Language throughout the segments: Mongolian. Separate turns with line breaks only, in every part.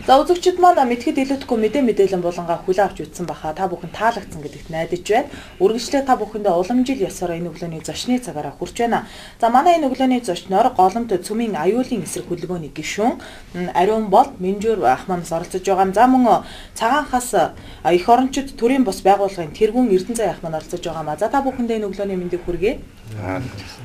За үзэгчид маань мэдхэд илүүдэхгүй мэдээлэл болонгаа хүлээн авч үзсэн баха та бүхэн таалагдсан гэдэгт найдаж байна. Үргэлжлээ та бүхэндээ уламжил ёсоор энэ өглөөний зочны цагаараа хүрч байна. За манай энэ өглөөний зочноор голомт цөмийн аюулын эсрэг хөдөлгөөний гишүүн Ариун бол Минжуур ах манаас оролцож байгаа. За мөн цагаанхаас эх орончид төрийн бус байгууллагын тэргүүн Эрдэнэцай ах маань оролцож байгаа. За та бүхэндээ энэ өглөөний мэндийг хүргэе.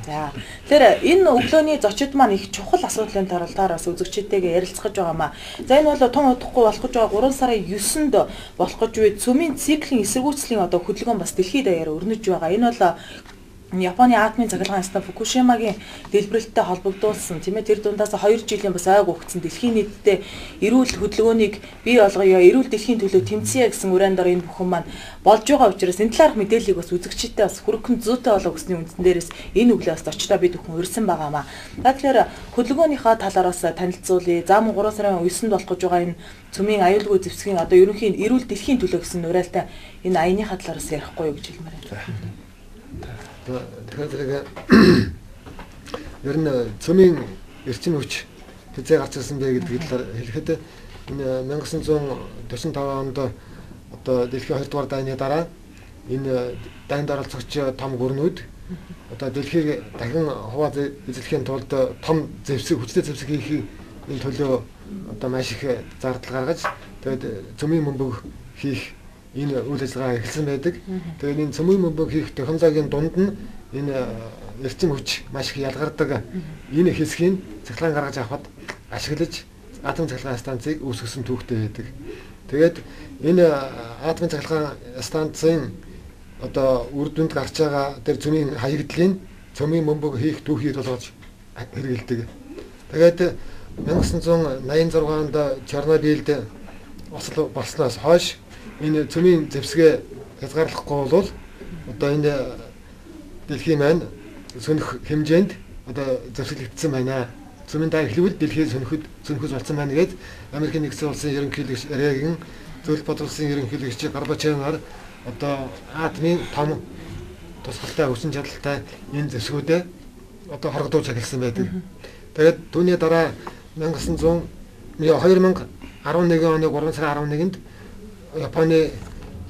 За тэр энэ өглөөний зочид маань их чухал асуудлын таралтаараас үзэгчдтэйгээ ярилцах гэж байгаамаа. За энэ бол тун удахгүй болох гэж байгаа 3 сарын 9-нд болох гэж буй цөмийн циклийн эсэргүүцлийн хөдөлгөөн бас дэлхийд даяараа өрнөж байгаа. Энэ бол Японы атомын цахилгаан станц Фукушимагийн дэлбэрэлттэй холбогдуулсан тийм ээ тэр дундаас 2 жилийн бас айг өгцөн дэлхийн нийтэд эрүүл хөдөлгөөнийг бий болгоё, эрүүл дэлхийн төлөө тэмцэе гэсэн уриандор энэ бүхэн маань болж байгаа учраас энэ талаарх мэдээллийг бас үзэгчдтэй бас хүргэн зүйтэй болоо гэсний үндсэн дээрээс энэ өглөөс очтоо бид бүхэн урьсан байгаамаа. Тэгэхээр хөдөлгөөнийхөө талаараас танилцуулъя. За мөн 3 сарын 9-нд болох гэж байгаа энэ цөмийн аюулгүй зэвсгийн ерөнхийн эрүүл дэлхийн төлөө гэсэн уриалтай энэ аяныхаа талаараас ярихгүй юу гэж хэлмээр байна.
Тэгэхээр ер нь цөмийн эрчим хүч хэзээ гарч ирсэн бэ гэдгийг хэлэхэд энэ 1945 онд одоо дэлхийн 2 дугаар дайны дараа энэ дайнд оролцогч том гүрнүүд одоо дэлхийг дахин хуваа эзлэхийн тулд том зэвсэг хүчтэй зэвсэг хийх төлөө одоо маш их зардал гаргаж тэгээд цөмийн бөмбөг хийх энэ үйл ажиллагаа эхэлсэн байдаг. Тэгээд энэ цөмийн бөмбөг хийх технологийн дунд нь энэ эрчим хүч маш их ялгардаг. Энэ хэсгийг цахилгаан гаргаж авахд ашиглаж атом цахилгаан станцыг үүсгэсэн түүхтэй байдаг. Тэгээд энэ атомын цахилгаан станцын одоо үр дүнд гарч байгаа тэр цөмийн хаягдлыг цөмийн бөмбөг хийх түүхийг болгож хэрэгэлдэг. Тэгээд 1986 онд Чернобыльд осол болсноос хойш энэ цөмийн зэвсгээ хязгаарлахгүй бол одоо энэ дэлхийн маань сөнөх хэмжээнд одоо зэвсэглэгдсэн байна. Цөмийн даа эхлэвэл дэлхийд сөнөхөж болсон байна гэж Америкийн нэгдсэн улсын ерөнхийлөгч Рейган зөвлөлт бодлуулсан ерөнхийлөгч Горбачеваар одоо атомын том тусгалтай хүчин чадалтай энэ зэвсгүүдэд одоо хоргодуулж эхэлсэн байдаг. Тэгээд түүний дараа 2011 оны 3 сарын 11-нд Японы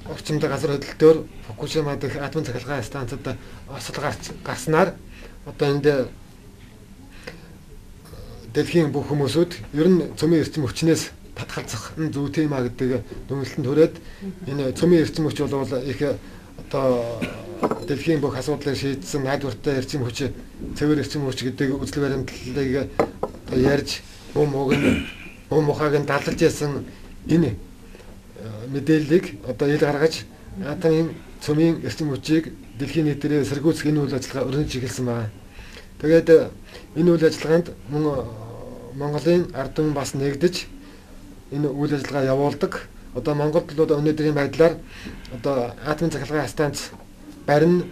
орчимд газар хөдлөлтөөр Фукушима дэх атомын цахилгаан станцад осол гарснаар одоо энд дэлхийн бүх хүмүүсүүд ер нь цөмийн эрчим хүчнээс татгалзах нь зүйтэй юм а гэдэг дүгнэлтэнд хүрээд энэ цөмийн эрчим хүч бол их одоо дэлхийн бүх асуудлыг шийдсэн найдвартай эрчим хүч, цэвэр эрчим хүч гэдэг үзэл баримтлалыг одоо ярьж мухаг нь даллаж ясан энэ мэдээллийг одоо ил гаргаж атомын цөмийн эрчим хүчийг дэлхийн нийтээр сэргүүцэх энэ үйл ажиллагаа өрнөж эхэлсэн байна. Тэгээд энэ үйл ажиллагаанд мөн Монголын ард түмэн бас нэгдэж энэ үйл ажиллагаа явуулдаг. Одоо Монголд бол өнөөдрийн байдлаар одоо атомын цахилгаан станц барин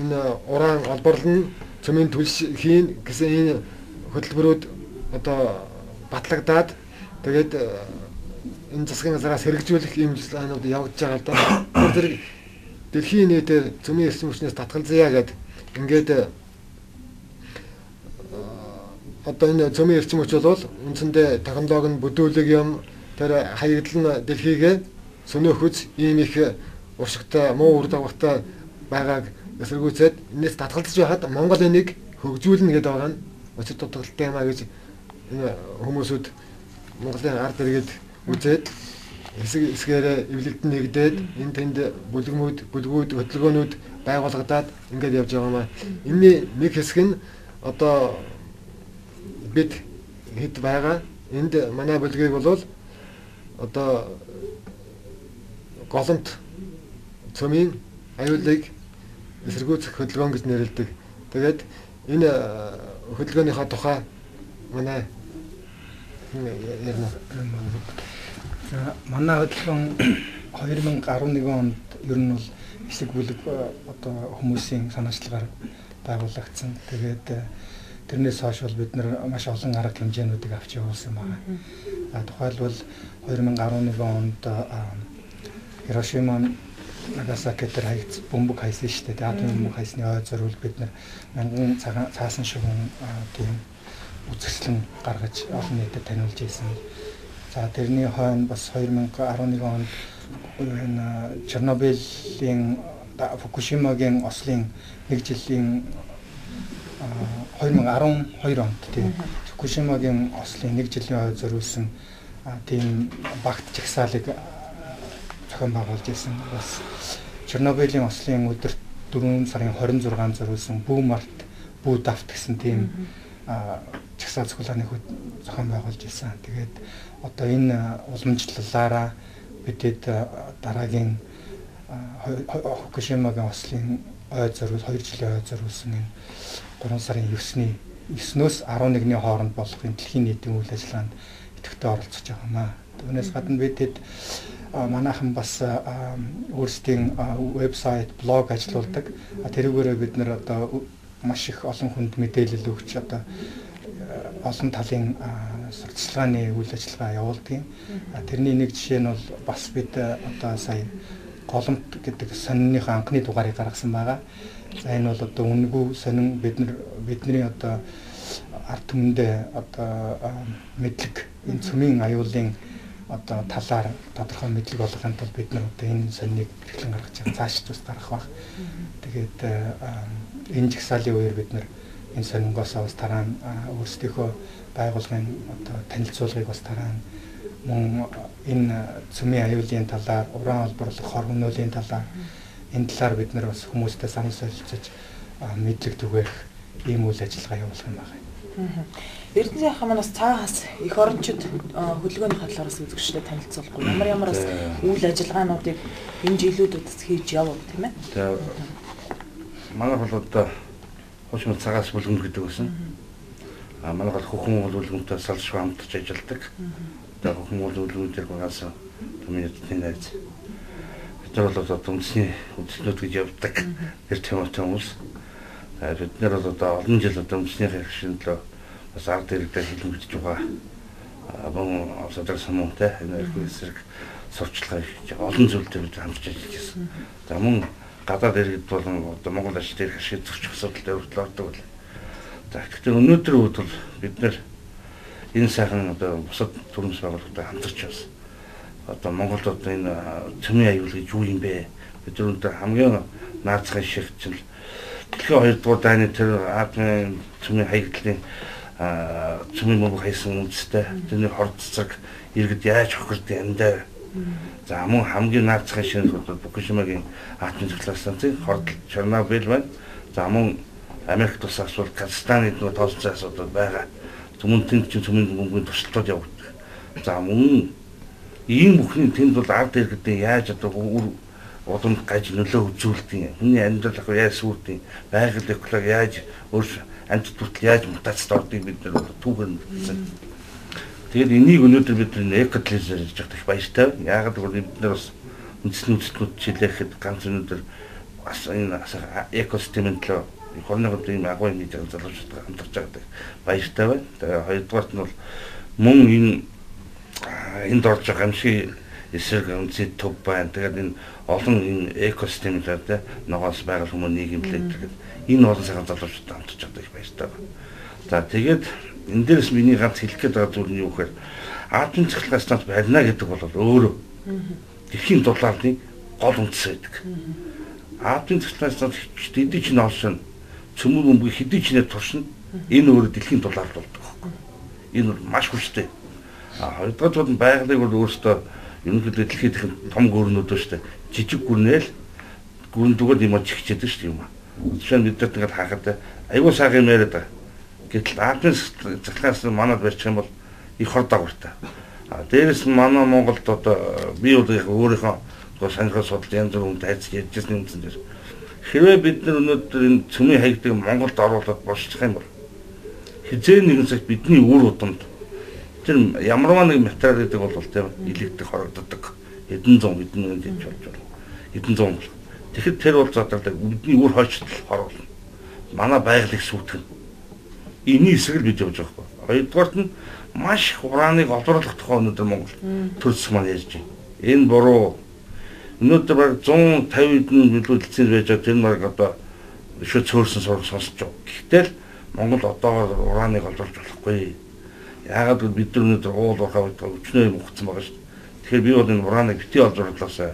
энэ уран олборлон цөмийн төлш хийн гэсэн энэ хөтөлбөрүүд одоо батлагдаад тэгээд энэ засгийн газраас хэрэгжүүлэх юм ажиллагаанууд явагдаж байгаа л да. Тэр дэлхийн нийтээр цөмийн эрчим хүчнээс татгалзъя гэдэг ингээд одоо энэ цөмийн эрчим хүч бол үндсэндээ технологи нь бүдүүлэг юм. Тэр хаягдл нь дэлхийгээ сөнөөхөж ийм их уршигтай муу үр дагавартай байгааг эсэргүүцээд энэс татгалзаж байхад Монгол энийг хөгжүүлнэ гэдэг байгаа нь очир дутагдaltaй юм а гэж энэ хүмүүсүүд Монголын ард иргэд үзээд хэсгээрээ эвлэлд нэгдээд энэ тэнд бүлгүүд хөтөлбөрүүд байгуулагдаад ингээд явж байгаа юм а. Энэний нэг хэсэг нь одоо бид хэд байгаа. Энд манай бүлгийг бол одоо голомт цөмийн аюулыг эсэргүүцэх хөдөлгөөн гэж нэрлэдэг. Тэгээд энэ хөдөлгөөнийхөө тухай манай ярина.
Манай хөдөлгөөн 2011 онд ер нь бол хэсэг бүлэг одоо хүмүүсийн санаачлагаар байгуулагдсан. Тэгээд тэрнээс хойш бол бид маш олон арга хэмжээнүүдийг авч явуулсан байна. Тухайлбал 2011 онд Хирошима Нагасаки дээр хаягдсан бөмбөг хайсан шүү дээ. Атомын бөмбөг хайсны ой зориул бид мянган цаасан шугам тийм үзэсгэлэн гаргаж олон нийтэд таниулж ирсэн. За тэрний хойно бас 2011 онд энэ Чернобылийн Фукушимагийн ослын 1 жилийн 2012 онд тийм Фукушимагийн ослын 1 жилийн хойд зориулсан тийм багт жагсаалыг зохион байгуулж ирсэн. Бас Чернобылийн ослын өдөрт 4 сарын 26-нд зориулсан Бүү март Бүү давт гэсэн тийм жагсаал цуглааны зохион байгуулж ирсэн. Тэгээд одоо энэ уламжлалаараа бидэд дараагийн Фукушимагийн ослын ойд зориул 2 жилийн ойд зориулсан энэ 3 сарын 9-өөс 11-ний хооронд болох энэ дэлхийн нийтийн үйл ажиллагаанд идэвхтэй оролцож байгаа маа. Түүнээс гадна бидэд манайхан бас өөрсдийн вебсайт, блог ажиллаулдаг. Тэрүүгээрээ бид нэр одоо маш их олон хүнд мэдээлэл өгч одоо олон талын сурталчилгааны үйл ажиллагаа явуулдаг. Тэрний нэг жишээ нь бол бас бид одоо сая голомт гэдэг сониныхоо анхны дугаарыг гаргасан байгаа. За энэ бол одоо үнэгүй сонин бидний одоо ард түмэндээ одоо мэдлэг энэ цөмийн аюулын одоо талаар тодорхой мэдлэг олгохын тулд бид нар одоо энэ сониныг бэлтгэн гаргаж байгаа. Цааш бас гарах баг. Тэгээд энэ жагсаалын үеэр бид нар энэ сонингоос бас дараа нь өөрсдийнхөө байгууллагын одоо танилцуулгыг бас дараа нь мөн энэ цөмийн аюулын талаар, уран олборлох, хор хөнөөлийн талаар энэ талаар бид нар бас хүмүүстэй санал солилцож мэдлэг түгээх ийм үйл ажиллагаа явуулах юм байна.
Эрдэнэ сайхан маань бас цаагаас их орончид хөдөлгөөний талаараас үзэгчдэд танилцуулахгүй. Ямар бас үйл ажиллагаануудыг энэ жилүүдэд хийж явав тийм ээ.
Тэгээ манай бол одоо хошмол цагаас бүлгэн гэдэг байсан. Манай бол хөхөн бүлгэнтэй салшгүй хамтарч ажилладаг. Тэгээ хөхөн бүлгэнээр багаас комьюнитийн найз. Бид бол одоо үндэсний үзлүүд гэж явдаг. Тэр тематай хүмүүс. Бид нэр одоо олон жил одоо үндэсний хэрэгшинлөө бас ард иргэдээр хэлмэгдэж байгаа. Бон осодог самуунтай энерги эсрэг сурчлага олон зүйлтэй бид хамтарч ажиллаж байсан. За мөн гадаад иргэд болон одоо Монгол ажил дээр ашиг зөрчих асуудал өртөл ордог бол. За гэхдээ өнөөдөр үед бол бид нэр энэ сайхан одоо бусад төрөмс байгууллагатай хамтарч байсан. Одоо Монголд одоо энэ цөмийн аюул гэж юу юм бэ? Бид өнөөдөр хамгийн наацхан шигчл дэлхийн 2 дугаар дайны тэр атомын цөмийн хаягдлын цөмийн мөнгө хайсан үндэстэй тэрний хорд цэцэг иргэд яаж хохирдیں۔ Амдаа. За мөн хамгийн наацхан шинэ бол Фукушимагийн атомын цэглэл станцын хорд Чернобыль байна. За мөн Америк тус асуудал Казахстаны нөгөө тоолцоо асуудал байгаа. Түмэн тэнд чинь цөмийн мөнгөний туршилтууд явагддаг. За мөн ийм бүхний тэнд бол ард иргэдээ яаж одоо удамд гаж нөлөө үзүүлдэг. Хүний амьдрал ах яаж сүрдэг. Байгаль экологи яаж амьд төрөл яаж мутацид ордгийг бид нар түүгээр мэдсэн. Тэгээд энийг өнөөдөр бид экотлизер гэж бодох их баяртай. Яагаад гэвэл бид нар бас үндэсний үзэлтнүүд чилээхэд ганц өнөөдөр бас энэ экосистемэнд л их орногод ийм агуу юм хийж байгаа залуучууд хамтарч байгаа баяртай байна. Тэгээд хоёрдугаарт нь бол мөн энд орж байгаа гамшиг эсрэг үндэсний төв байна. Тэгээд энэ олон энэ экосистемээр ногоос байгаль хүмүүн нийгэмлээд тэгээд энэ олон сайхан залуучуудтай хамтарч байгаа их баяртай байна. За тэгээд энэ дээрс миний ганц хэлэх гээд байгаа зүйл нь юу гэхээр атомын цэглэл станц барина гэдэг бол өөрөө дэлхийн дулаалны гол үндэс байдаг. Атомын цэглэл станц хэдий ч ноолшин цөмөр бөмбөг хэдий ч нэ туршина энэ өөрөө дэлхийн дулаал болдог. Энэ бол маш хүчтэй. Хоёрдугаар нь байгалыг бол өөрөөсөө ерөнхийдөө дэлхийд их том гүрнүүд ба штэ жижиг гүрнээл гүрндгүүд юм чихчээд штэ юм. Жишээ нь бид нар тэгэл хаахад аюул сайхан юм яриад байгаа. Гэтэл атомын цэглэлээс манад барьчих юм бол их хор дагавартай. Дээрээс нь манай Монголд одоо би өөрийнхөө сонирхол судал янз бүр хүнд хайц ярьжсэн юм дээр. Хэрвээ бид нар өнөөдөр энэ цөмийн хаягдыг Монголд оруулаад болчих юм бол хизээ нэгэн цагт бидний үр удамд тэр ямарваа нэг материал гэдэг бол тийм илэгдэх хорогддог. Хэдэн зуун хэдэн гэж болж байна. Хэдэн зуун бол. Тэгэхэд тэр бол задардаг бидний үр хойчтол хор болно. Манай байгалыг сүйтгэн. Эний эсрэг л бид явж байгаа байхгүй. Хоёрдугаарт нь маш их урааныг олборлох тухай өнөөдөр Монгол төрөлс маань ярьж байна. Энэ буруу. Өнөөдөр баг 150 хэдэн билүү дэлцэн байж байгаа тэр нэг одоо шууд цөөрсөн сураг сонсож байгаа. Гэхдээ Монгол одоо урааныг олж болохгүй. Яагаад гэвэл бид нар өнөөдөр уул уурхай өчнөө юм ухсан байгаа шүү дээ. Тэгэхээр би бол энэ урааныг бити олж орлоосаа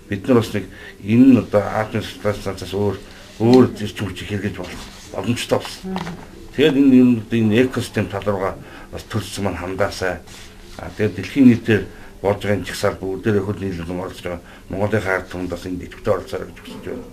бид нар бас нэг энэ одоо атомын станцаас өөр зөрчил хүчийг хэрэглэж болох боломжтой болсон. Тэгэхээр энэ экосистем тал руугаа бас төрсөн маань хандаасаа. Тэгээд дэлхийн нийтээр болж байгаа чагсаал бүгдээрээ хөл нийлүүлэн орж байгаа Монголын ард түмэнд бас энэ дэвтэртэй оролцоорой гэж хүсэж байна.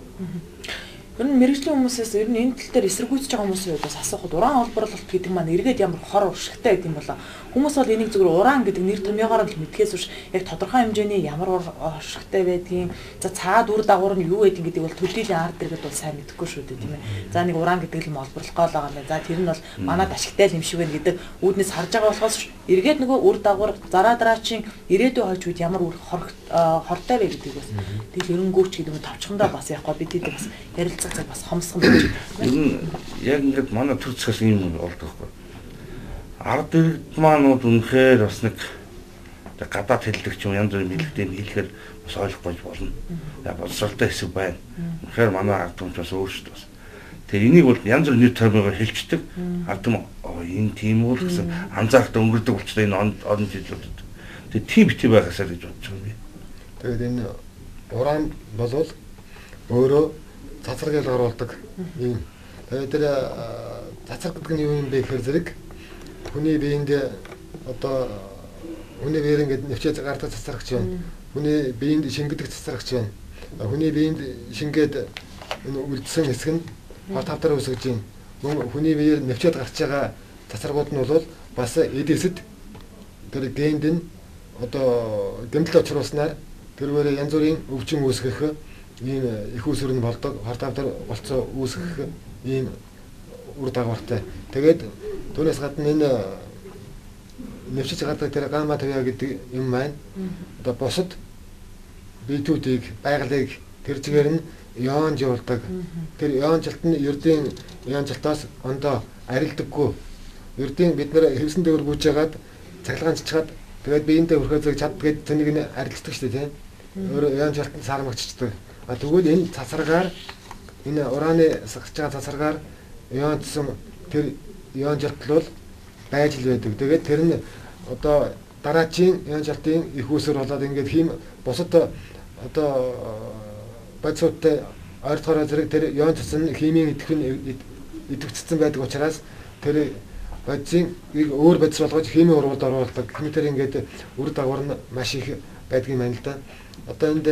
Ер нь мэрэгжлийн хүмүүсээс ер нь энэ тал дээр эсэргүүцэж байгаа хүмүүсийн хувьд бас асуухад уран олборлолт гэдэг маань эргээд ямар хор уршигтай гэдэг юм болоо. Хүмүүс бол энийг зөвхөн уран гэдэг нэр томьёогоор л мэдхээс биш яг тодорхой хэмжээний ямар уршигтай байдгийг, за цаад үр дагавар нь юу байдгийг гэдэг бол төдийлөн ард дэргэд бол сайн мэдэхгүй шүү дээ тийм ээ. За нэг уран гэдэг л орлох гол байгаа юм байна. За тэр нь бол манад ашигтай юм шиг байна гэдэг үүднээс харж байгаа болохоос эргээд нөгөө үр дагавар дараачийн ирээдүйн хойч үед ямар үр хортой вэ гэдэг бас тэгэл ерөнгөөч гэдэг нь товчхондоо бас яг гоо бид хэд бас ярилцах цаг бас хомсгон байж байна.
Ер нь яг ингээд манай төр зэхээс юм болдог байхгүй. Ард иргэд маанууд үнэхээр бас нэг гадаад хэллэгч юм янз бүрийн хэллэгтэй хэлэхээр бас ойлгохгүй болно. Яг боловсралтай хэсэг байна. Үнэхээр манай ард түмч бас өөрсдөө бас. Тэгээ энийг бол янз бүрийн нэр томьёогоор хэлцдэг. Ард түм энэ тийм үү гэсэн анзаарахтай өнгөрдөг болчихлоо энэ олон жилүүдэд. Тэгээ тийм бити байгаасаа гэж бодож байгаа юм би.
Тэгээд энэ уран болвол өөрөө цацраг ил оруулдаг юм. Тэгээд тэр цацраг гэдэг нь юу юм бэ гэхээр зэрэг хүний биеинд одоо хүний биеэр ингээд нэвчээд гардаг цацрагч байна. Хүний биеинд шингэдэг цацрагч байна. Хүний биеинд шингээд энэ үлдсэн хэсэг нь хатавтар үсгэж байна. Хүний биеэр нэвчээд гарч байгаа цацрагууд нь бол бас эдээсэд тэр генд нь одоо гэмтэл очруулснаар тэрвэрээ янз бүрийн өвчин үүсгэх ийм их усүр нь болдог, хатавтар болцоо үүсгэх ийм үр дагавартай. Тэгээд түүнээс гадна энэ нэвчиж гардаг тэр гамма тавиа гэдэг юм маань одоо босод биетүүдийг байгалыг тэр зэгээр нь ионж явуулдаг. Тэр ионжлт нь ердийн ионжлтоос ондоо арилдаггүй. Ердийн бид нэр хэвсэн дээгүүр гүйж ягаад цахилгаан чичгаад тэгээд биентэй өрхөөзөг чаддаг тэнийг нь арилддаг шүү дээ тийм. Өөр ионжлт нь сармагчдаг. Тэгвэл энэ цацрагаар энэ ураны сахиж байгаа цацрагаар ионцсон тэр ионжлт бол байж л байдаг. Тэгээд тэр нь одоо дараачийн ионжлтын их усөр болоод ингээд хийм бусад одоо бодисуудтай ойртохоор зэрэг тэр ионцсон химийн идэвхжсэн байдаг учраас тэр бодисын өөр бодис болгож химийн урвалд оруулдаг. Химээр ингээд үр дагавар нь маш их байдаг юм байна л да. Одоо энд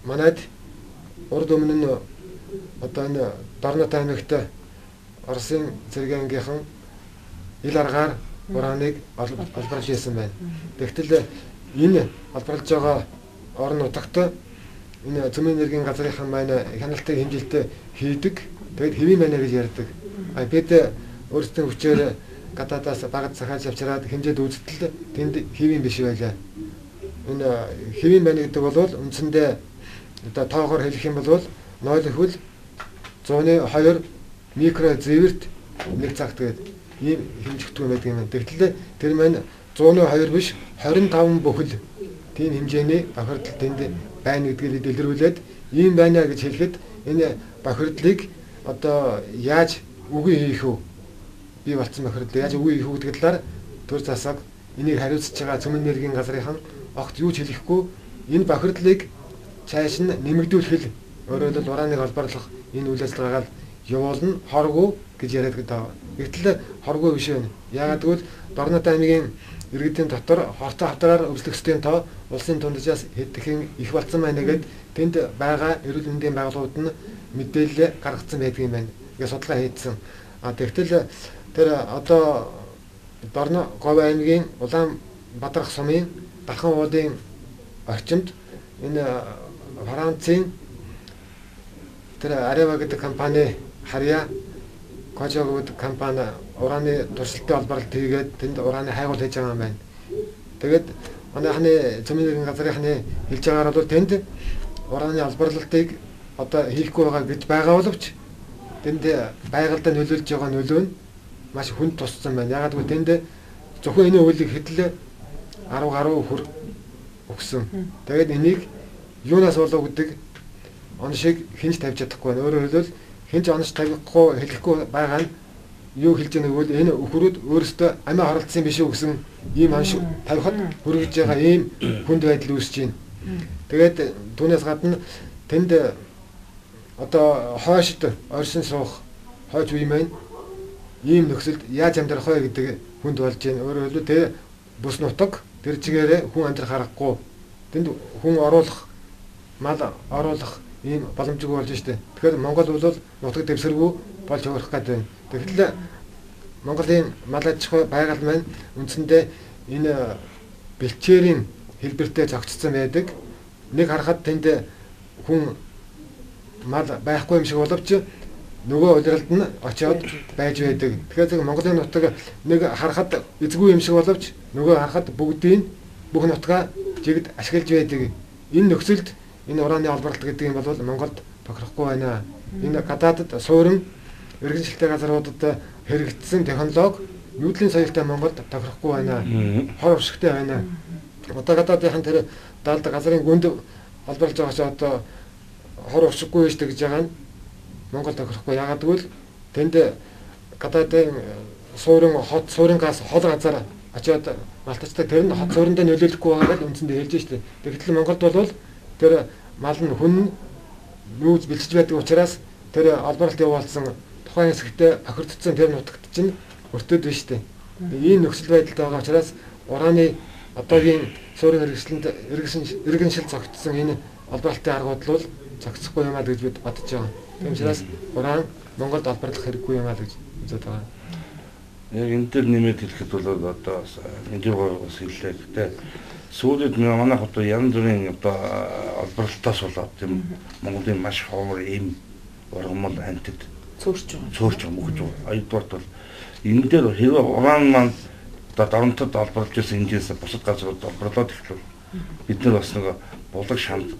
манайд урд өмнө нь одоо энэ Дорнот аймагт Оросын цэргийн ангийнхан ил аргаар ураныг олборлож ирсэн байна. Тэгтэл энэ олборлож байгаа орон нутагт энэ цөмийн энергийн газрынхан маань хяналтыг хэмжилтээ хийдэг. Тэгэд хэвийн байна гэж ярьдаг. Бид өөрсдөө хүчээр гадаадаас багц захиалж авчираад хэмжээд үзтэл тэнд хэвийн биш байлаа. Энэ хэвийн байна гэдэг бол үндсэндээ одоо тоогоор хэлэх юм бол 0.2 102 микро зэвэрт нэг цагт гээд ийм хэмжигдэх байдаг юм байна. Тэгтэл тэр маань 102 биш 25 бүхэл тийм хэмжээний бохирдол тэнд байна гэдгийг илэрүүлээд ийм байна гэж хэлэхэд энэ бохирдлыг одоо яаж үгүй хийх вэ? Би болцсон бохирдлыг яаж үгүй хийх вэ гэдэг талаар төр засаг энийг хариуцж байгаа цөмийн энергийн газрынхан огт юу ч хэлэхгүй энэ бохирдлыг цааш нь нэмэгдүүлэх өөрөөр хэлбэл ураныг олборлох энэ үйл ажиллагаагаар явуулна хоргүй гэж яриад байгаа. Гэтэл хоргүй биш байна. Яагаад гэвэл Дорнот аймгийн иргэдийн дотор хортой хавдраар өвслөхсдийн тоо улсын тундчаас хэдхэн их болсон байна гэд тэнд байгаа эрүүл мэндийн байгууллагууд нь мэдээлэл гаргацсан байдаг юм байна. Ингээ судалгаа хийсэн. Тэгтэл тэр одоо Дорно Говь аймгийн Улаанбаатар сумын Дархан уулын орчимд энэ Францын тэр Арева гэдэг компани харьяа Кожог гэдэг компани ураны туршилтын олборлолт хийгээд тэнд ураны хайгуул хийж байгаа юм байна. Тэгээд манайхны цөмийн энергийн газрынхны хэлж байгаагаар бол тэнд ураны олборлолтыг одоо хийхгүй байгаа гэж байгаа боловч тэнд байгальдаа нөлөөлж байгаа нөлөө нь маш хүнд туссан байна. Ягаад гэвэл тэнд зөвхөн энэ үйлийг хэдл 10 гаруй хүр өгсөн. Тэгээд энийг юунаас болов гэдэг он шиг хинж тавьж чадахгүй байна. Өөрөөр хэлбэл хэн ч онож тавихгүй хэлэхгүй байгаа нь юу хэлж байгаа нэг энэ өхрүүд өөрөөсөө амиа харалцсан биш үү гэсэн ийм ханш тавихад хүргэж байгаа ийм хүнд байдал үүсэж байна. Тэгээд түүнээс гадна тэнд одоо хойшд оршин суух хойч үе маань ийм нөхцөлд яаж амьдрах вэ гэдэг хүнд болж байна. Өөрөөр хэлбэл тэр бус нутаг тэр чигээрээ хүн амьдрах аргагүй. Тэнд хүн оруулах, мал оруулах ийм боломжгүй болж штэ. Тэгэхээр Монгол бол нутаг дэвсгэргүй болж өөрөх гэдэг байна. Тэгэхээр Монголын мал аж ахуй байгууллага маань үндсэндээ энэ бэлчээрийн хэлбэртэй зохицсон байдаг. Нэг харахад тэнд хүн мал байхгүй юм шиг боловч нөгөө удиралд нь очиод байж байдаг. Тэгэхээр Монголын нутаг нэг харахад эзгүй юм шиг боловч нөгөө харахад бүгдийн бүх нутгаа жигд ашиглаж байдаг. Энэ нөхцөлд энэ ураны олборлт гэдэг юм бол Монголд тохирохгүй байна. Энэ гадаадд суурин иргэн шилтэй газруудад хэрэгжсэн технологи нүүдлийн соёлтой Монголд тохирохгүй байна. Хор уршигтай байна. Одоо гадаадынхан тэр даалд газрын гүнд олборлж байгаа ч одоо хор уршиггүй байж гэж байгаа нь Монгол тохирохгүй. Яагаад гэвэл тэнд гадаадын суурин газ хол газар очиод малтачдаг тэр нь хот сууриндаа нөлөөлөхгүй байгаа гэж үндсэндээ хэлж штэ. Тэгэхдээ Монголд бол тэр мал нь хүн нүүж бэлчж байдаг учраас тэр олборлт явуулсан тухайн хэсэгтээ бохирдсон тэр нутагт чинь өртөөд байна штэ. Ийм нөхцөл байдалд байгаа учраас ураны одоогийн суурин иргэншил зогтсон энэ олборлтын аргууд бол зогсохгүй юм аа гэж бид бодож байгаа. Тийм учраас уран Монголд олборлох хэрэггүй юм аа гэж үзэж байгаа.
Яг энэ төр нэмээд хэлэхэд бол одоо нэгдүгээр бас хэллээ. Гэтэ сүүлд манай хотод янз бүрийн одоо олборлолтоос болоод тийм Монголын маш ховор ийм ургамал антид цөөрч мөхж байгаа. Хоёрдугаар бол энэ дээр хэрвээ уран маань одоо доронтод олборлж ирсэн хэмжээс бусад газрууд олборлоод ихлүүл бид нар бас нэг булаг шанд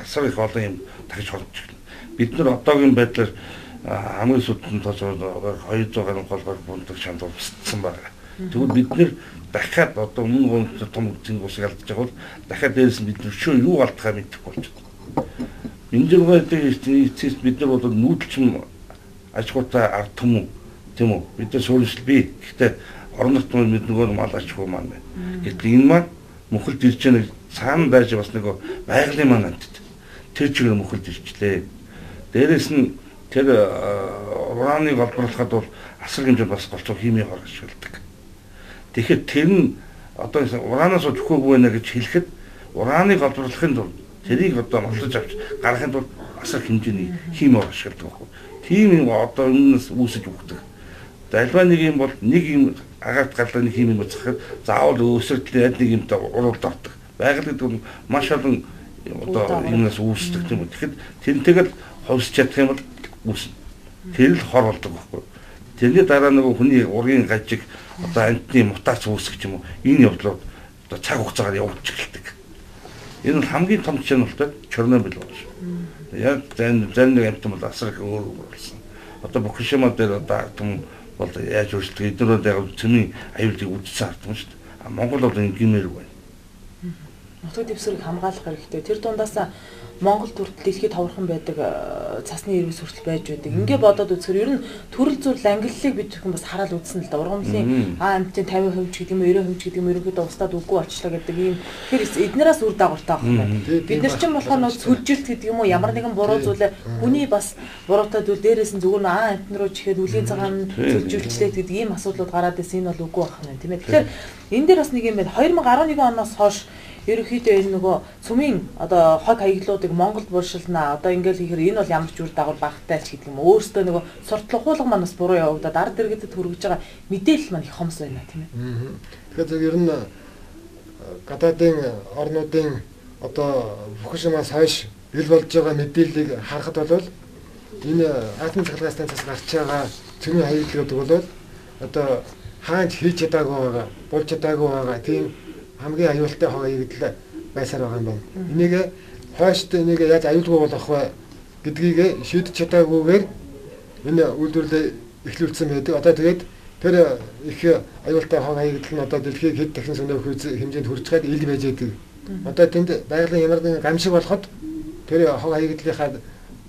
асар их олон юм тагж хорж ирнэ. Бид нар одоогийн байдлаар хамгийн сүдэн тоочод 200 гаруй голгор бундаг шанд устсан байна. Тэгвэл бид нэр дахиад одоо өмнө том зинг усыг алдаж байгаа бол дахиад дээрээс бид нар шөө юу алдахаа мэдэхгүй болж байна. Эцэст бид нар бол нүүдэлчин аж ахуйтай ард түмэн тийм үү? Бид нар суурьшил бий. Гэхдээ орон нутгийн бид нөгөө мал аж ахуй маань байна. Гэтэл энэ маань мөхөлд ирж байгаа цаана байж бас нэг байгалийн маань антид тэр чигээр мөхөлд ирчлээ. Дээрээс нь тэр ураныг олборлоход бол асар хэмжээнд бас голцоо химийн хор ашигладаг. Тэгэхээр тэр нь одоо уранаас өгөхгүй байна гэж хэлэхэд ураныг олборлохын тулд тэрийг одоо молдож авч гаргахын тулд асар хэмжээний химийн хор ашигладаг байхгүй. Тийм юм одоо өмнөөс үүсэж өгдөг. Альва нэг юм бол нэг юм агаарт гарлаа нэг химийн гоцоход заавал өсөлтөд нэг юмтай уруулд ордог. Байгаль гэдэг нь маш олон одоо юмнаас үүсдэг юм. Тэгэхэд тэрнтэйгээр ховсч чадах юм бол үүснэ. Тэр л хор болдог байхгүй. Тэрний дараа нөгөө хүний ургийн гажиг одоо антны мутац үүсгэх юм уу? Энэ явдлууд одоо цаг хугацаагаар явж эхэлдэг. Энэ бол хамгийн том чанартай Чернобыль болж. Яг зарим нэг амт бол асар их өөр болсон. Одоо Фукушима дээр одоо том бол яаж өөрчлөлт эднэрүүд яг цөмийн аюулыг үдцсэн ард юм шүү дээ. Монгол бол ингээмээр байна.
Нутаг дэвсгэрийг хамгаалах хэрэгтэй. Тэр дундаас Монгол хүртэл дэлхийд товархан байдаг цасны ирвэс хүртэл байж байдаг. Ингээ бодоод үзэхээр ер нь төрөл зүйл ангиллалыг бид зөвхөн бас хараад үзсэн л да. Ургамлын амтын 50% ч гэдэг юм 90% ч гэдэг юм ерөнхийдөө устдаад үгүй болчлаа гэдэг ийм тэр эднээс үр дагавартай байна. Бид нар чинь болохоор нөө сүлжилт гэдэг юм уу ямар нэгэн буруу зүйлээ хүний бас буруутай зүйл дээрээс нь зүгээр амт руу чихээд үлийн цагаан сүлжилчлээ гэдэг ийм асуудлууд гараад ирсэн энэ бол үгүй байх юм тийм ээ. Тэгэхээр энэ дээр бас нэг юм байна. 2011 оноос хойш ерөнхийдөө энэ нөгөө цөмийн одоо хог хаяглуудыг Монголд буршилнаа. Одоо ингээл хийхээр энэ бол ямар ч үр дагавар багтай ч гэдэг юм. Өөрөөсөө нөгөө сурталхуулга маань бас буруу явагдаад ард иргэдэд хүргэж байгаа мэдээлэл маань их хомс байна тийм ээ.
Тэгэхээр ер нь гадаадын орнуудын одоо Фукушимаас хойш ил болж байгаа мэдээллийг харахад бол энэ атом цахилгаан станцаас гарч байгаа цөмийн хаяглууд бол одоо хаанч хийж чадаагүй байгаа, болж чадаагүй байгаа тийм хамгийн аюултай хог хаягдл байсаар байгаа юм байна. Энийг хойшд энийг яаж аюулгүй болгох вэ гэдгийг шийдэж чадаагүйгээр энэ үйлдвэрлэлээ эхлүүлсэн байдаг. Одоо тэгээд тэр их аюултай хог хаягдл нь одоо дэлхийг хэд дахин сөнөөх хэмжээнд хүрч гад ил байж байдаг. Одоо тэнд байгалийн ямар нэгэн гамшиг болоход тэр хог хаягдлынхаа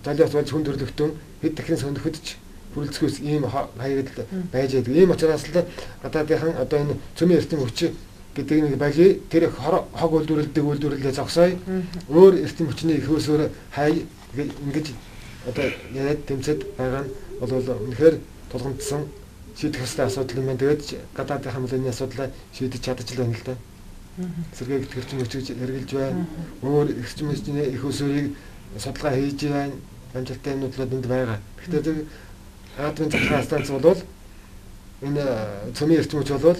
залиас болж хүн төрлөختөн хэд дахин сонирхогдож хүрэлцгээс ийм хаягдл байж байдаг. Ийм учраас л гадаадынхан одоо энэ цөмийн эрдэм хүч гэдэг нэг багийн тэр хог үйлдвэрлэлээ зогсоё. Өөр эрдэм хүчний их хөөсөөр хай ингэж одоо яриад тэмцээд байгаа нь бол үнэхээр тулгамдсан шийдэх ёстой асуудал юм байна. Тэгээд гадаадынхан мөлөний асуудлаа шийдэж чадчих л байна л да. Сэргээг төрчин өчөж хэрэгжилж байна. Өөр эрдэм хүчний их хөөсөөрийг судалгаа хийж байна. Амжилттай юмнууд энд байгаа. Гэхдээ админ захиргааны станц бол энэ цөмийн эрдэм хүч бол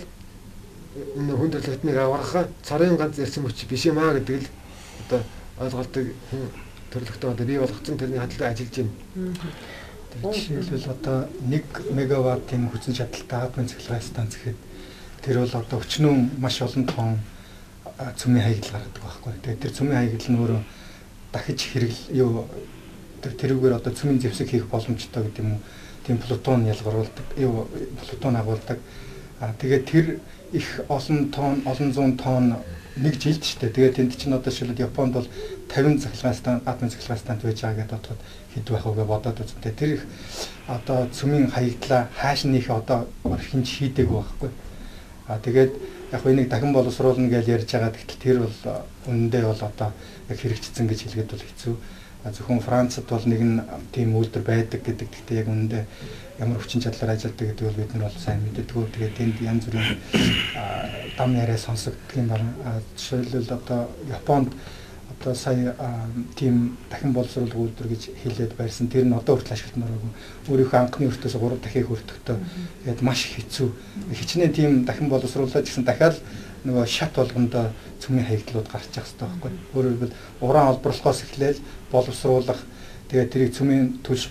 энэ хүн төрөлхтнийг аврах царын ганц эрдэм хүч биш юм аа гэдэг л одоо ойлголтыг хүн төрөлхтөө одоо бий болгоцсон тэрний хадгалан ажиллаж байна.
Жишээлбэл одоо 1 мегаваттын хүчин чадалтай админ захиргааны станц гэхэд тэр бол одоо өчнөө маш олон тонн цөмийн хаягдл гаргадаг байхгүй. Тэгээд тэр цөмийн хаягдл нь өөрөө дахиж тэрүүгээр одоо цөмийн зэвсэг хийх боломжтой гэдэг юм уу? Тийм плутон ялгаруулдаг, плутон агуулдаг. Тэгээд тэр их олон зуун тонн нэг жилд ч тэгээд тэнд чинь одоо шилээд Японд бол 50 захиргааны админ захиргааны станц байж байгаа гэдээ бодоход хэд байх вэ бодоод үзтээ. Тэр их одоо цөмийн хаягдлаа хааш нөх одоо хинч шийдэг байхгүй. Тэгээд яг энийг дахин боловсруулна гэж ярьж байгаа. Тэгтэл тэр бол үнэндээ бол одоо яг хэрэгжчихсэн гэж хэлгээд бол хэцүү. Зөвхөн Францад бол нэгэн тийм үйлдвэр байдаг гэдэг. Гэхдээ яг үнэндээ ямар хүчин чадлаар ажилладаг гэдэг бол бид нар бол сайн мэддэггүй. Тэгээд тэнд янз бүрийн дам яриа сонсогддог юм байна. Жишээлбэл одоо Японд одоо сая тийм дахин боловсруулах үйлдвэр гэж хэлээд байрсан. Тэр нь одоо хүртэл ашиглалтанд ороогүй. Өөрийнхөө анхны өртөөс 3 дахин хүртэхдээ тэгээд маш хэцүү. Хичнээн тийм дахин боловсруулаад гэсэн дахиад нөгөө шат болгондоо цөмийн хаягдлууд гарч явах хэрэгтэй байхгүй. Өөрөөр хэлбэл уран олборлохоос эхлээл боловсруулах, тэгээд тэрийг цөмийн түлш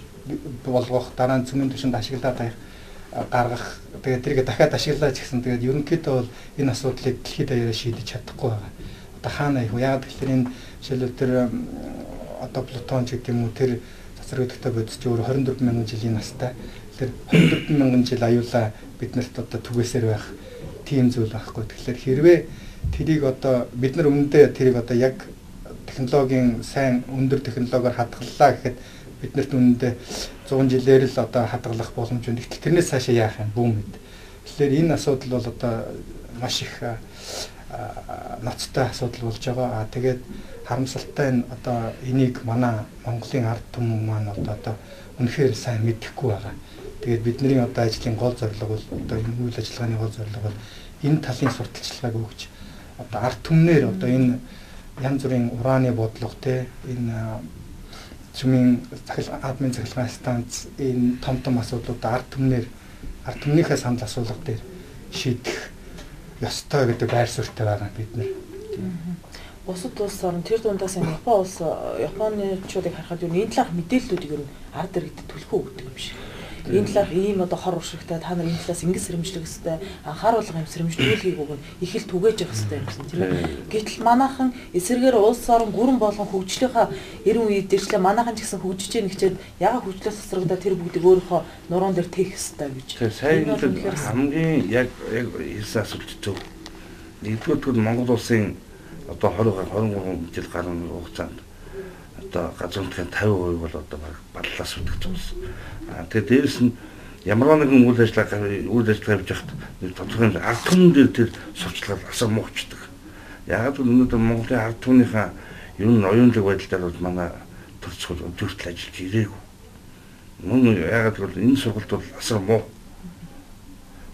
болгох, дараа нь цөмийн түвшинд ашиглаад гаргах, тэгээд тэрийг дахиад ашиглаж гэсэн. Тэгээд ерөнхийдөө бол энэ асуудлыг дэлхийд даяараа шийдэж чадахгүй байгаа. Одоо хаана яг тэгэхээр энэ жишээлбэл тэр одоо плутон ч гэдэг юм уу тэр цацрагдахтай бодис чи өөр 24,000 жилийн настай. Тэр 24,000 жил аюулаа биднэрт одоо түгээсээр байх тийм зүйл байхгүй. Тэгэхээр хэрвээ тэрийг одоо бид нар өмнөдөө тэрийг одоо яг технологийн сайн өндөр технологиор хадгаллаа гэхэд биднэрт өмнөдөө 100 жилээр л одоо хадгалах боломж ഉണ്ട്. Тэрнээс цаашаа яах юм бүүм мэд. Тэгэхээр энэ асуудал бол одоо маш их ноцтой асуудал болж байгаа. Тэгээд харамсалтай нь одоо энийг манай Монголын ард түмэн маань одоо үнэхээр сайн мэдэхгүй байгаа. Тэгээд бидний одоо ажлын гол зорилго бол одоо энэ үйл ажиллагааны гол зорилго бол энэ талын сурталчилгааг өгч одоо ард түмнэр одоо энэ янз бүрийн ураны бодлого те энэ цөмийн админ захиргааны станц энэ том асуудлууд ард түмнийхээ санал асуулга дээр шийдэх ёстой гэдэг байр суурьтай байгаа бид нар.
Бусад улс орн тэр дундаас Японычуудыг харахад юу энэ талаарх мэдээллүүдийг ер нь ард иргэдэд түлхүү өгдөг юм шиг. Энэ талаарх ийм одоо хор уршигтай та нар энэ талаас ингэ сэрэмжлэх хэвээр анхааруулга юм сэрэмжлүүлгийг өгнө их л түгээж явах хэвээр юм тийм ээ. Гэтэл манайхан эсэргээр улс орн гүрэн болгон хөгжлийнхаа 90 үед дэрчлээ манайхан ч гэсэн хөгжиж яах гэчээд яга хөгжлөөс тасрагдаад тэр бүгдийг өөрийнхөө нуруунд дээр тээх хэвээр гэж.
Тэр сайн хамгийн яг хэлсэн асуулт зөв. Нэгдүгээр Монгол улсын одоо 23 жил гаруй хугацаанд одоо газар нутгийн 50% бол одоо баллаас үүдгэж байгаа. Тэгээд дээрэс нь ямар нэгэн үйл ажиллагаа хийж байхад тодорхой ард түмэн дээр тэр сурчлал асар муучдаг. Яг л өнөөдөр Монголын ард түмнийхээ ер нь оюунлаг байдал дээр бол манай төрцөл өдөртөл ажиллаж ирээгүй. Мөн яг л энэ сургалт бол асар муу.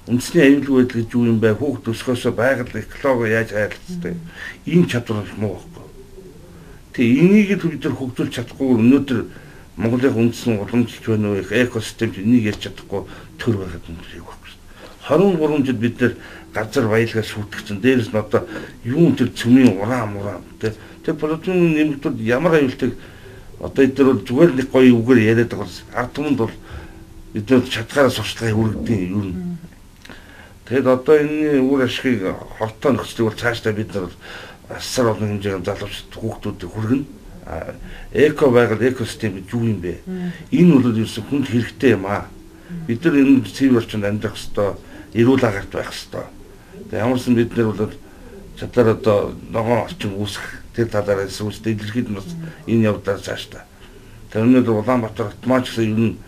Үндэсний аюулгүй байдал гэж юу юм бэ? Хүүхд өсгөөсөө байгаль экологи яаж хайрлцдаг. Энэ чадвар муу байхгүй. Тэгээ энийг л бид нар хөгжүүлж чадахгүй өнөөдөр Монголын үндэсний уламжлалт байна уу? Экосистемд энийг ярьж чадахгүй төр байгаад үнэхээр байхгүй шүү дээ. 23 жил бид нар газар баялгаас шүтгэсэн. Дээрээс нь одоо юу тэр цөмийн уран тэр плутоны нэмэгдүүд ямар аюултай одоо эдгээр бол зүгээр нэг гоё үгээр яриад байгаа. Ард түмэнд бол бид нар чадхаараа сурчлагыг хүргэдэг юм. Тэгэд одоо энэ үр ашигыг хортоо нөхцөлийг бол цаашдаа бид нар асар олон хэмжээний залуучууд хүүхдүүдэд хүргэнэ. Эко байгаль экосистем гэж юу юм бэ? Энэ бол ерөөсөн хүнд хэрэгтэй юм аа. Бид нар энэ цэвэр орчинд амьдрах ёстой, эрүүл агаарт байх ёстой. Тэгээ ямарсан бид нар бол чадлаар одоо ногоон орчин үүсгэх тэр талаараа сүнстэй дэлхийд нь бас энэ явдлаар цаашдаа. Тэрнээд Улаанбаатар хот маань ч гэсэн ер нь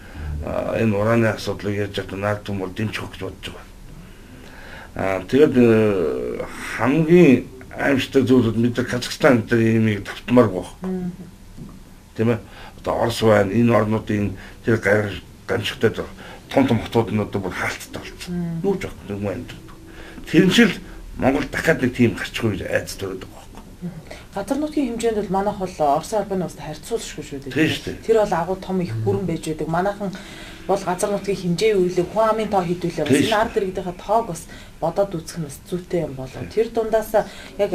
энэ ураны асуудлыг яаж чадсан наадам бол дэмжих гэж бодож байгаа. Тэгээд хамгийн аимшигтай зүйлүүд бид Казахстан дээр юмыг давтмааргүй байна. Тийм ээ. Одоо Орос байна, энэ орнуудын тэр ганцтай том хотууд нь одоо бүр хаалттай болсон. Юу ч байхгүй юм байна. Тэрнчил Монгол дахиад нэг тийм гарчихгүй айц төрөд байгаа байхгүй.
Газар нутгийн хэмжээнд бол манайх бол Орос албаны улстай харьцуулшгүй шүү
дээ.
Тэр бол агуу том их бүрэн байж байдаг. Манайхан бол газар нутгийн хэмжээ үйлээ хүн амын тоо хэдүүлээ. Бас энэ ард иргэдийнхээ тоог бас бодоод үзэх нь бас зүйтэй юм болов. Тэр дундаас яг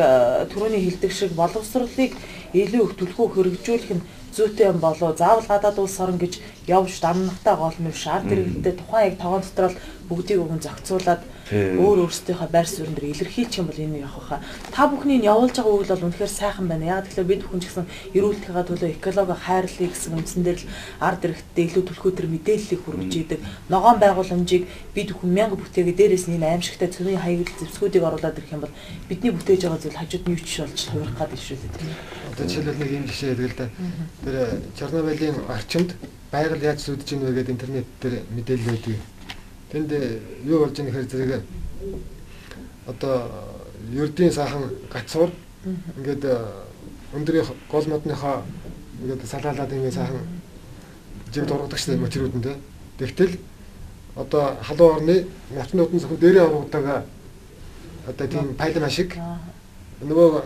түрүүний хэлдэг шиг боловсролыг илүү их түлхүү хөргөжүүлэх нь зүйтэй юм болов. Заавал гадаад улс орн гэж явж дамнахтай гол нь биш. Ард иргэдэд тухайн яг тогоон дотор л бүгдийг өгөн зохицуулаад өөр өөрсдийнхөө байр суурин дээр илэрхийлчих юм бол энэ явах хаа. Та бүхний явуулж байгаа үйл бол үнэхээр сайхан байна. Яг тэгэхээр бид бүхэн ч гэсэн эрүүл мэндийн төлөө экологи хайрлыг гэсэн үндсэн дээр л ард иргэдэд илүү түлхүү төр мэдээллийг хүргэж идэг. Ногоон байгууламжийг бид бүхэн мянга бүтээгээ дээрээс нь энэ аимшигтай цөмийн хаягдл зэвсгүүдийг оруулаад ирэх юм бол бидний бүтээж байгаа зүйл хажууд нь юу ч болж хувирах гад ишүү л тийм.
Одоо жишээлбэл нэг юм жишээ хэлдэг л да. Тэр Чернобылийн орчимд байгаль яаж сүдэж ийн вэ гэдэг интернет дээр мэдээлэл өгдөг. Тэнд юу болж байгаа нөхөр зэрэг одоо ердийн сайхан гацуур ингээд өндрийн гол модныхоо ингээд салаалаад ингээд сайхан жиг дургадаг шүү дээ мөчрүүдэндээ. Тэгтэл одоо халуун орны навчнууд нь зөвхөн дээрээ ургадаг одоо тийм пайлма шиг нөгөө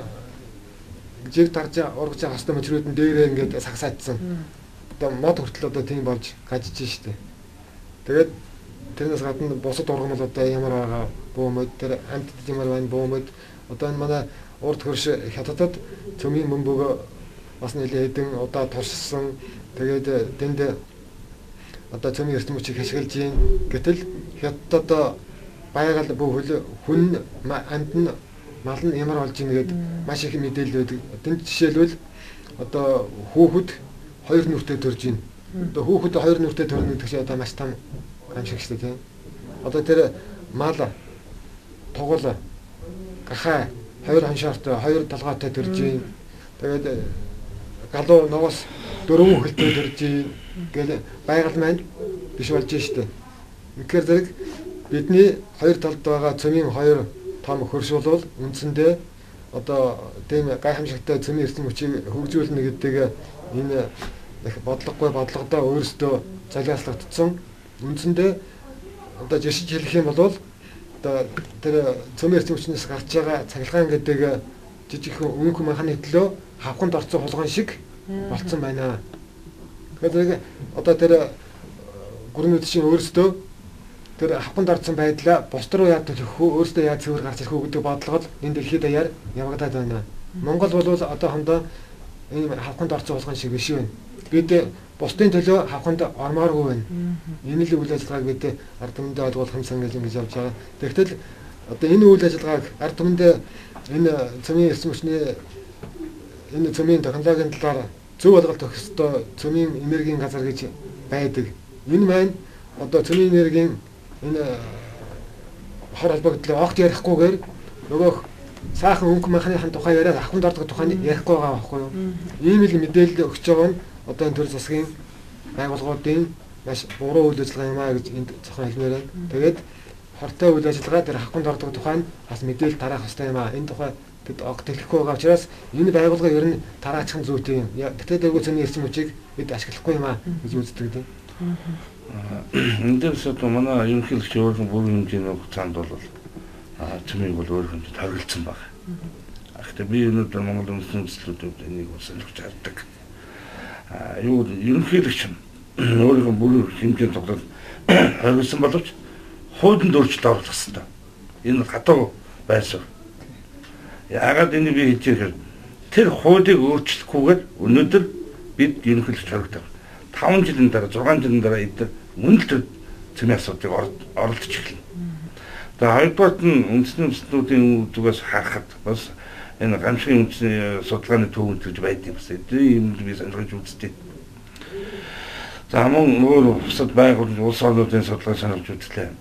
жиг дарж ургаж байгаа хэвээр мөчрүүдэн дээрээ ингээд сагсаадсан. Одоо мод хүртэл одоо тийм болж гажиж штэ. Тэгээд тэрнээс гадна бусад ургамал одоо ямар байгаа бөөмөд тэр амт ямар байна бөөмөд одоо энэ манай урд хөрш хятадд цөмийн мөмбөгөө бас нэлээд хэдэн удаа туршсан. Тэгээд тэнд одоо цөмийн эрдэм хүчийг хашгилж гин гэтэл хятадд байгаль бүх хүн амт нь мал нь ямар болж ийн гэдэг маш их мэдээлэл өгдөг. Тэнд жишээлбэл одоо хүүхэд хоёр нүртэй төрж гин. Одоо хүүхэд хоёр нүртэй төрнө гэдэг чинь одоо маш том амшиг шүү дээ. Одоо тэр мал тугал гахаа хоёр ханшаартай хоёр талгаатай төрж гин. Тэгээд галуу ногоос дөрвөн хөлтэй төрж гин гэл байгаль маань биш болж штэ. Тэгэхээр зэрэг бидний хоёр талд байгаа цөмийн хоёр том хөрш бол үндсэндээ одоо тийм гайхамшигтай цөмийн эрдэм хүчийг хөгжүүлнэ гэдэг энэ бодлоготой бодлогодоо өөрсдөө залгааслагдсан. Үндсэндээ одоо жишж хэлэх юм бол одоо тэр цөмийн эрдэм хүчнээс гарч байгаа цахилгаан гэдэг жижигхэн өнгө махны төлөө хавханд орцсон хулгайн шиг болцсон байна. Тэгэхээр одоо тэр гүрнүүд чинь өөрсдөө тэр хавханд орцсон байдлаа бусд руу яаж төлөх вэ? Өөрсдөө яаж цэвэр гарч ирэх вэ гэдэг бодлого л энэ дэлхийд даяар явагдаад байна. Монгол бол одоохондоо энэ хавханд орцсон хулгайн шиг биш байна. Бид бусдын төлөө хавханд ормооргүй байна. Энэ л үйл ажиллагааг бид ард түмэндээ ойлгуулах юмсан гэж явж байгаа. Тэгтэл одоо энэ үйл ажиллагааг ард түмэндээ энэ цөмийн эрдэм хүчний энэ цөмийн технологийн талаар зөв ойлголт өгөх ёстой цөмийн энергийн газар гэж байдаг. Энэ маань одоо цөмийн энергийн энэ хор холбогдлоо огт ярихгүйгээр нөгөө сайхан өнгө махны тухай яриад ахмад ордог тухай ярихгүй байгаа байхгүй юу? Ийм л мэдээлэл өгч байгаа нь одоо энэ төр засгийн байгууллагуудын маш буруу үйл ажиллагаа юм аа гэж энд зохион хэлмээр байна. Тэгээд хортой үйл ажиллагаа тэр ахмад ордог тухай бас мэдээлэл тараах хэрэгтэй юм аа. Энэ тухай тэд огт хэлэхгүй байгаа учраас энэ байгууллага ер нь тараачих нь зүйтэй юм. Тэгтээ дөрвөн цөмийн эрдэм хүчийг бид ашиглахгүй юм аа гэж үздэг тийм.
Энд дэвс одоо манай ерөнхийлөгч өөрийн бүрэн хэмжээний хугацаанд бол цөмийг бол өөр хэмжээнд хориглосон байна. Гэхдээ би өнөөдөр Монгол үндэсний үзлүүдүүд энийг сонирхож хардаг. Юу ерөнхийлөгч өөрийн бүрэн хэмжээнд тоглоод хориглосон боловч хуулийн өөрчлөлт оруулах хэрэгтэй. Энэ хатуу байсаар. Яагаад энэ би хэлж тэр хуулийг өөрчлөхгүйгээр өнөөдөр бид ерөнхийлөгч хоригдав. 5 жилийн дараа 6 жилийн дараа эдгээр мөн л цөмийн асуудыг оролдож эхэлнэ. Тэгээ хоёрдугаарт нь үндэсний өмсөлтүүдийн зүгээс харахад бас энэ гамшигын үндэсний судалгааны төвөнд гэж байдаг бас эдгээр юм би сонирхож үзтээ. За мөн өөр бусад байгууллагын улс орнуудын судалгаа сонирхож үзлээ.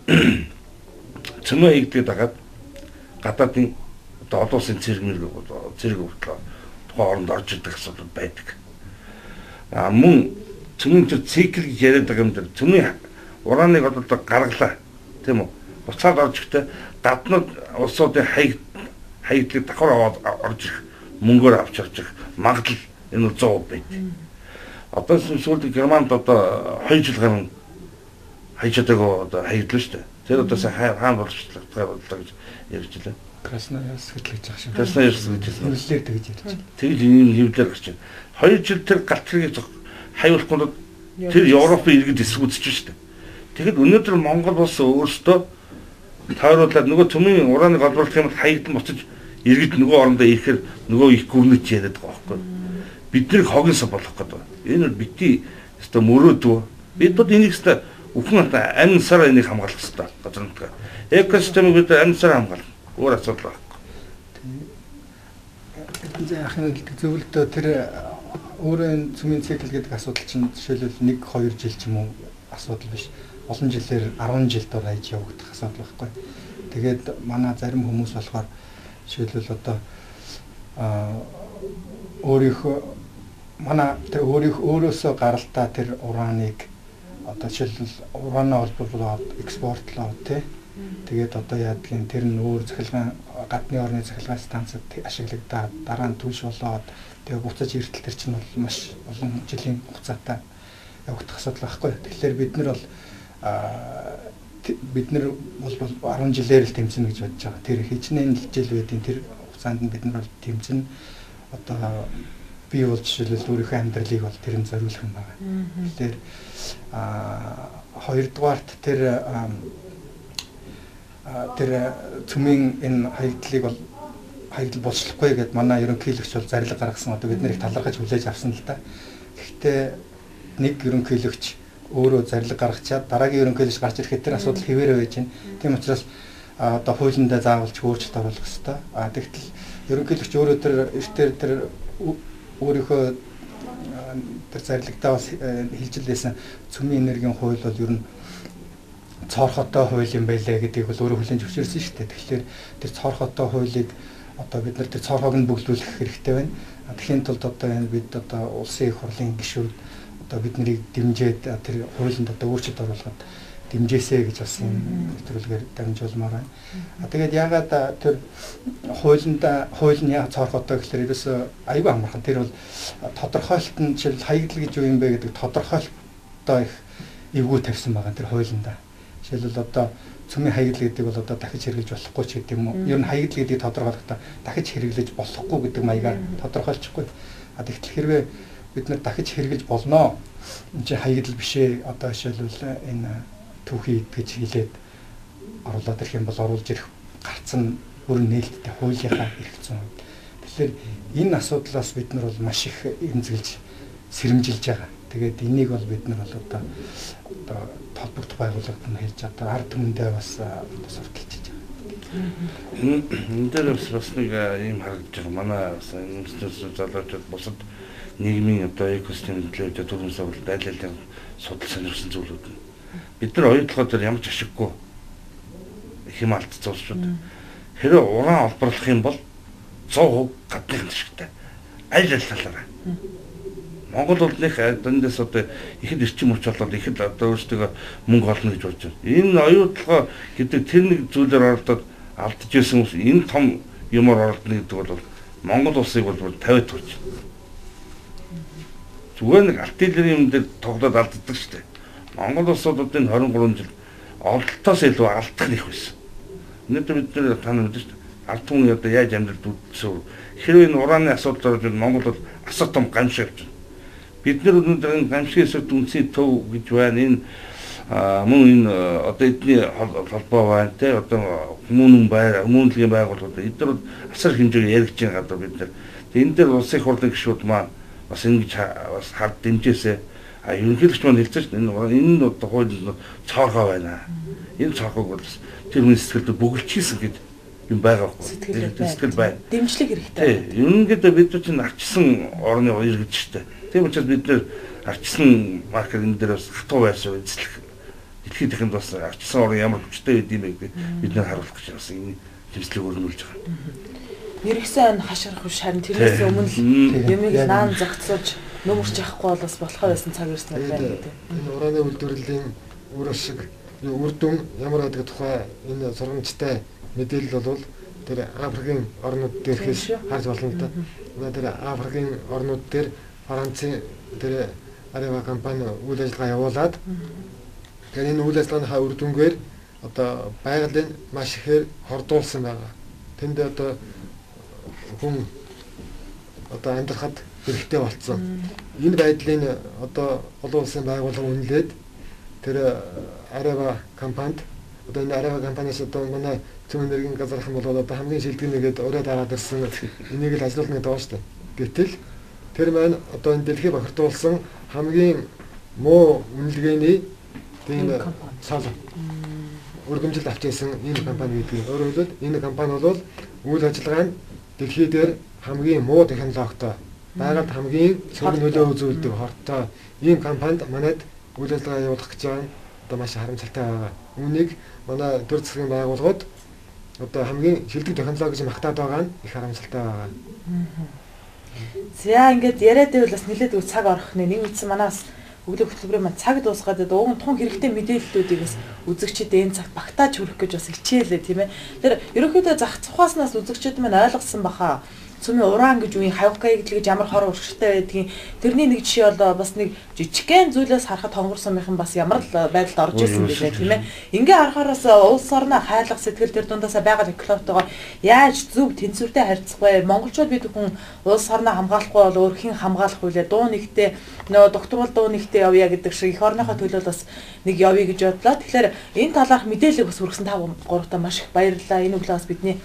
Цөмөө хийгдээд хагаад гадаадын одоо олон улсын зэрэг хүртлээ тухайн оронд орж ирдэг асуудал байдаг. Мөн цөмийн тэр цикл гэж яриад байгаа юм дээр цөмийн урааныг одоо гаргалаа тийм үү? Буцаад орж ихдээ гаднууд улсуудын хаягдлыг давхар аваад орж ирэх мөнгөөр авч явж ирэх магадлал энэ 100% байд. Одоо сүүлд Германд одоо 2 жил гарсан хайчаадаг одоо хаягдлаа шүү дээ. Тэр одоо хаан болчихлоо гэж ярьж илээ.
Красноярск гэж байгаа шиг.
Красноярск гэж
хэллээ тэгж ярьж байна.
Тэгж ийм хэвлэр гарч байна. 2 жил тэр галтрыг хаюулахгүй тэр Европын иргэд эсвүүцэж шүү дээ. Тэгэхэд өнөөдөр Монгол улс өөрсдөө тойруулаад нөгөө цөмийн урааныг олборлох юм бол хаягдан буцаж иргэд нөгөө орондоо ирэхээр нөгөө их гүрнэж яриад байгаа байхгүй. Бид нэр хогинсо болох гэдэг. Энэ бол бити өстой мөрөөдөө. Бид бод энийг өстой үхэн амин сар энийг хамгаалах хэрэгтэй газар нутгаа. Экосистемийг бид амин сар хамгаалах. Өөр асуудал байхгүй.
Тэгээд яхаа зөвлөлтөө тэр өөрийн цөмийн цикл гэдэг асуудал чинь жишээлбэл 1-2 жил ч юм уу асуудал биш. Олон жилээр 10 жил дорайж явагдах асуудал байхгүй. Тэгээд манай зарим хүмүүс болохоор жишээлбэл одоо өөрийнхөө манай тэр өөрөөсөө гаралтаа тэр урааныг одоо жишээлбэл ураанаа олборлоод экспортлоо тий. Тэгээд одоо яадгийн тэр нь өөр захилгаан гадны орны захилгаан станцад ашиглагдаад дараа нь түлш болоод тэгээд буцаж эртэл тэр чинь бол маш олон жилийн хугацаатай явагдах асуудал байхгүй. Тэгэхээр бид нар бол 10 жилээр л тэмцэнэ гэж бодож байгаа. Тэр хичнээн жил байдیں۔ Тэр хугацаанд нь бид нар бол тэмцэнэ. Одоо би бол жишээлбэл өөрийнхөө амьдралыг бол тэрэнд зориулах юм байна. Тэгэхээр хоёрдугаарт тэр цөмийн энэ хаягдл болчихлохгүй гэдээ манай ерөнхийлөгч бол зарлиг гаргасан. Одоо бид нарыг талархаж хүлээж авсан л да. Гэхдээ нэг ерөнхийлөгч өөрөө зарлиг гаргачаад дараагийн ерөнхийлөгч гарч ирэхэд тэр асуудал хэвээрээ байж байна. Тийм учраас одоо хуулиндаа заавалж өөрчлөлт оруулах хэрэгтэй. Тэгтэл ерөнхийлөгч өөрөө тэр өөрийнхөө тэр зарлигтаа бас хэлж лээсэн цөмийн энергийн хууль бол ер нь цоорхотой хууль юм байлаа гэдгийг бол өөрөө хүлээн зөвшөөрсөн шүү дээ. Тэгэхээр тэр цоорхотой хуулийг одоо бид нар тэр цоорхог нь бүглүүлэх хэрэгтэй байна. Тэгэхийн тулд одоо энэ бид одоо улсын их хурлын гишүүд одоо бид нарыг дэмжиж тэр хуулинд одоо өөрчлөлт оруулахад дэмжээсэй гэж бас юм нэвтрүүлгээр дамжуулмаар байна. Тэгээд ягаад тэр хууль нь яг цоорхотой гэхээр ерөөсөө аюул амархан. Тэр бол тодорхойлолт нь жишээл хаягдл гэж юу юм бэ гэдэг тодорхойлолтоо их эвгүй тавьсан байгаа тэр хуулиндаа. Жишээлбэл одоо цөмийн хаягдл гэдэг бол одоо дахиж хэрэглэж болохгүй ч гэдэг юм уу. Ер нь хаягдл гэдгийг тодорхойлохдоо дахиж хэрэглэж болохгүй гэдэг маягаар тодорхойлчихгүй. Тэгтэл хэрвээ бид нар дахиж хэрэглэж болноо. Энд чинь хаягдл бишээ одоо жишээлбэл энэ түүхий гэж хэлээд оруулаад ирэх юм бол оруулж ирэх гарцсан бүр нээлттэй хуулийнхаа хэрэгцсэн. Тэгэхээр энэ асуудлаас бид нар бол маш их эмзэглэж сэрэмжилж байгаа. Тэгээд энийг бол бид нар бол одоо толбогдох байгууллагад нь хэлж одоо ард түмэндээ бас сурталчилж байгаа.
Энэ дээр бас нэг юм харагдаж байгаа. Манай институт залуучууд бусад нийгмийн одоо экосистемийн төлөвлөлт төрөмсөөр аль судал сонирхсан зүйлүүд нь бид нар оюутлогоо дээр ямар ч ашиггүй хэм алдцуулчуд. Хэрэв уран олборлох юм бол 100% гадныхан ашигтай. Аль талаараа. Монгол улсынх эндээс одоо ихэд эрчим хүч болоод ихэд одоо өөрсдөө мөнгө олно гэж бодож байна. Энэ оюутлогоо гэдэг тэр нэг зүйлээр оролдоод алдаж байсан хүмүүс энэ том юмор оролдно гэдэг бол Монгол улсыг бол 50 төрж. Зүгээр нэг артиллерийн юм дээр тоглоод алддаг шүү дээ. Монгол улсуудын 23 жил ололтоос илүү алдах их байсан. Өнөөдөр бид нэр тань мэдэн шүү дээ. Ард түмний одоо яаж амьдрал үүдсэн. Хэрвээ энэ урааны асуудал орж Монгол бол асар том гамшиг явж байна. Бид нар өнөөдөр энэ гамшигээс үнцний төв гэж байна. Энэ мөн энэ одоо эдний холбоо байна те одоо хүмүүн хүмүүнлэгийн байгууллагууд эдгээр асар хэмжээгээр яригдж байгаа гадаа бид нар. Энэ дээр улсын их хурлын гишүүд маань бас ингэж бас хард дэмжээсэ ерөнхийлөгч маань хэлсэн шүү дээ энэ одоо хууль цоорхоо байна. Энэ цоорхог бол тэр хүний сэтгэлд бөглөчихсэн гэдэг юм байгаа байхгүй. Сэтгэл байна.
Дэмжлэг хэрэгтэй.
Ерөнхийдөө бид чинь арчсан орны иргэд шүү дээ. Тийм учраас бид нэр арчсан маркер энэ дээр бас хатуу байршаа эзлэх дэлхийд ихэнд бас арчсан орн ямар хүчтэй байд юм бэ гэдэг бид нэр харуулах гэж бас энэ дэмжлэг өрнүүлж байгаа.
Нэрхсэн хашгирах биш харин тэрнээс өмнө л юмыг наан зогцоож нөмөрч явахгүй бол бас болохоо байсан цаг ирсэн байна гэдэг.
Энэ ураны үйлдвэрлэлийн үр ашиг, үр дүн ямар байдаг тухай энэ сургамжтай мэдээлэл бол тэр Африкийн орнууд дээрхээс харж болно л да. Тэр Африкийн орнууд дээр Францын тэр Areva компани үйл ажиллагаа явуулаад тэр энэ үйл ажиллагааны үр дүнгээр одоо байгалийн маш ихээр хордуулсан байгаа. Тэнд одоо хүн одоо амьдрахад хэрэгтэй болцсон. Энэ байдлын одоо олон улсын байгууллага үнэлээд тэр Areva компанид одоо энэ Areva компаниас одоо манай Цөм энергийн газархан бол одоо хамгийн шилдэгнэгээд өөрөө дараад ирсэн энийг л ажилуулна гэдэг байна шүү дээ. Гэтэл тэр маань одоо энэ дэлхий бохирдуулсан хамгийн муу үнэлгээний тийм сал өргөмжлөлт авч ирсэн энэ компани гэдэг. Өөрөөр хэлбэл энэ компани бол үйл ажиллагаанд дэлхий дээр хамгийн муу технологитой байгаад хамгийн цөм нөлөө үзүүлдэг хортой ийм компанид манайд үйл ажиллагаа явуулах гэж байгаа нь одоо маш харамсалтай байгаа. Үүнийг манай төр засгийн байгууллагууд одоо хамгийн шилдэг технологи гэж магтаад байгаа нь их харамсалтай байгаа.
За ингээд яриад байвал бас нэлээд цаг орох нэг үтсэн манаас өглөө хөтөлбөрийн маань цаг дуусгаад уг нь тун хэрэгтэй мэдээллүүдийг бас үзэгчид энэ цагт багтааж хүрэх гэж бас хичээлээ тийм ээ. Тэр ерөнхийдөө зах цухааснаас үзэгчид маань ойлгосон баха. Цөмийн уран гэж үеийн хавкай гэдгийг ямар хор урагштай байдгийг тэрний нэг жишээ бол бас нэг жижигхэн зүйлээс харахад хонгор сумынхан бас ямар л байдалд орж ирсэн билээ тийм ээ. Ингээ харахаараас улс орноо хайлах сэтгэл төр дундаасаа байгаа экологтойгоор яаж зөв тэнцвэртэй харьцах вэ? Монголчууд бид хүн улс орноо хамгаалахгүй бол өөр хэн хамгаалах вүлээ? Дуу нэгтээ нөө докторвол дуу нэгтээ явъя гэдэг шиг их орныхоо төлөө бас нэг явъя гэж бодлоо. Тэгэхээр энэ талаарх мэдээлэл бас хүргэсэн та гуравтаа маш их баярлалаа. Энэ өглөө бас бидний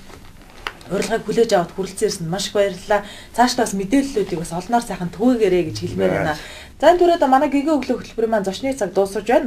урилгыг хүлээж аваад хүрэлцээрсэн маш их баярлалаа. Цаашлаас мэдээллүүдийг бас олноор сайхан түгээгээрэй гэж хэлмээр байна. За энэ түрээд манай гигэ өглөө хөтөлбөрийн маань зочны цаг дуусаж байна.